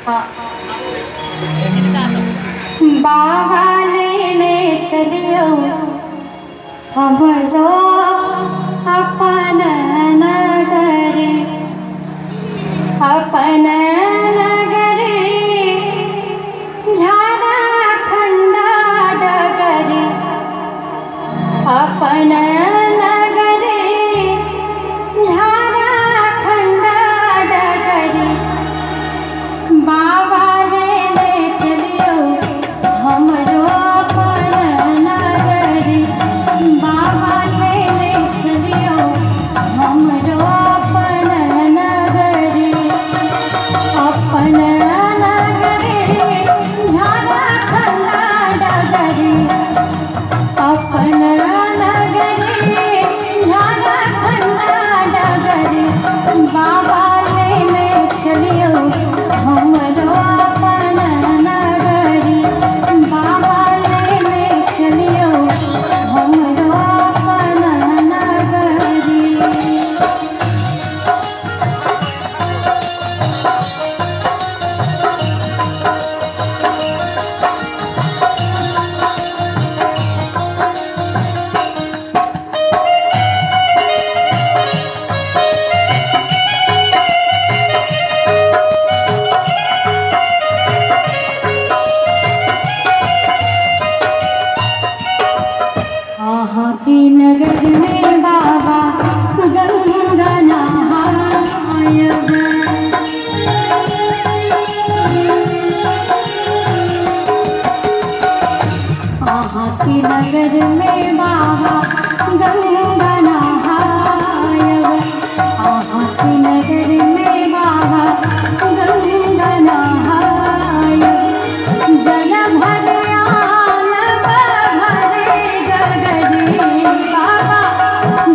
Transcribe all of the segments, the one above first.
हाँ। बाबा लेने चलियो हमरो अपन नगरी, अपन नगरी झारखंड डगरी, अपन नगरी झारखंड डगरी। बाबा लेने चलियो हमरो अपन नगरी, बाबा लेने चलियो हमरो अपन नगरी, अपन नगरी झारखंड डगरी, अपन नगरी झारखंड डगरी। बाबा लेने चलियो हमरो अपन नगरी, बाबा लेने चलियो हमरो अपन नगरी। आहाँ की नगर में बाबा गंगा नहायब, आहाँ की नगर में बाबा गंगा नहायब, आहाँ की नगर में बाबा गंगा नहायब। जल भरयान भरे गगरी बाबा,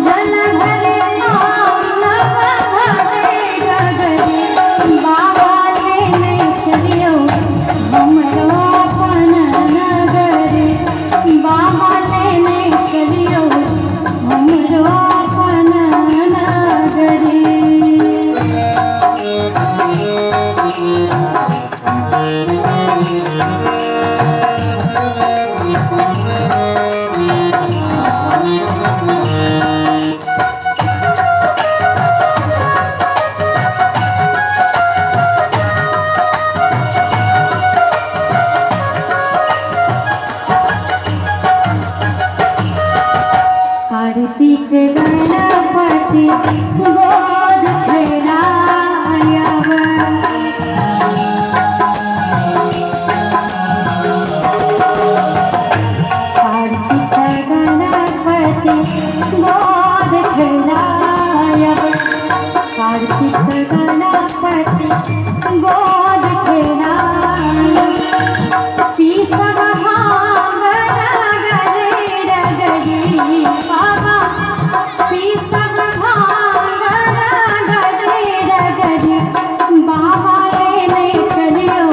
जल भरयान भरे गगरी। बाबा लेने चलियो हमरो अपन नगरी, बाबा लेने चलियो हमरो अपन नगरी। कार्तिक गणपति गोद खेलायब, कार्तिक गणपति गोद खेलायब, कार्तिक गणपति गोद खेलायब। तीसव भाग डगरी डगरी बाबा, तीसव भाग डगरी डगरी। बाबा लेने चलियो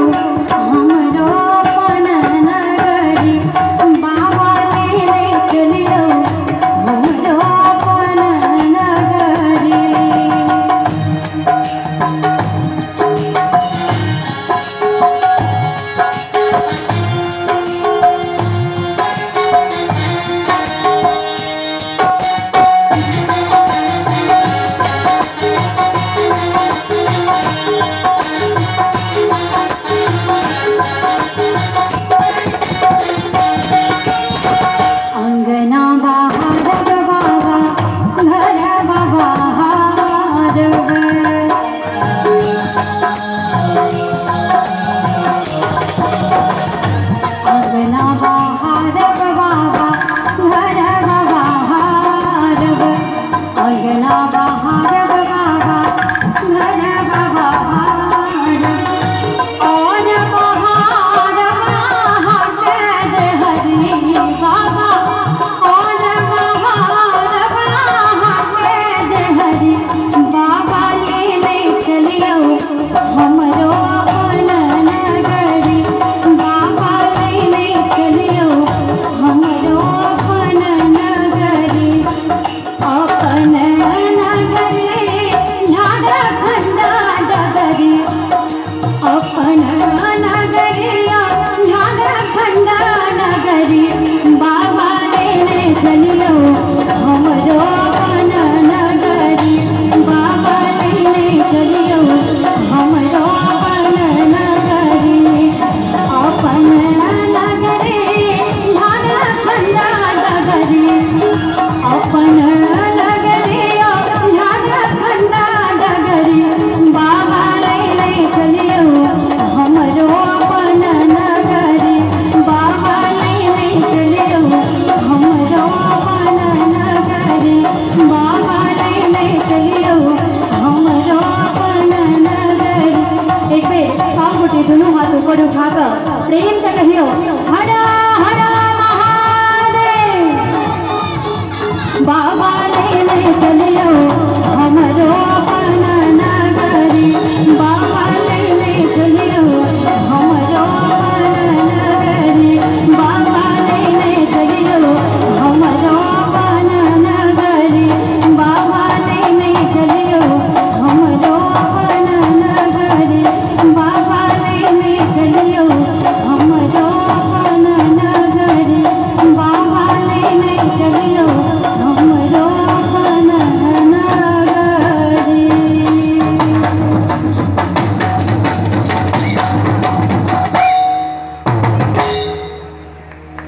हमरो अपन नगरी, बाबा लेने चलियो हमरो अपन नगरी। अंगना बहारब बाबा घर बहारब, अंगना बहारब बाबा घर बहारब, अंगना बहारब बाबा घर बहारब। और बहार हाथ हरी बाबा, और बहार हाथ हरी। बाबा लेने चलियो हमरो अपन नगरी, बाबा लेने चलियो हमरो अपन नगरी, अपन नगरी झारखंड डगरी, अपन नगरिया झारखंड नगरी बाबा लेने चलियो हमरो अपन नगरी बाबा लेने चलियो हमरो अपन नगरी अपन नगरी झारखंड नगरी अपन नगरिया झारखंड नगरी बाबा लेने चलियो हमरो अपन नगरी बाबा लेने चलियो हमरो अपन नगरी बाबा लेने चलियो हमरो अपन नगरी। एक बेर सब गोटे दुनू हाथ ऊपर उठाकर प्रेम से कहियो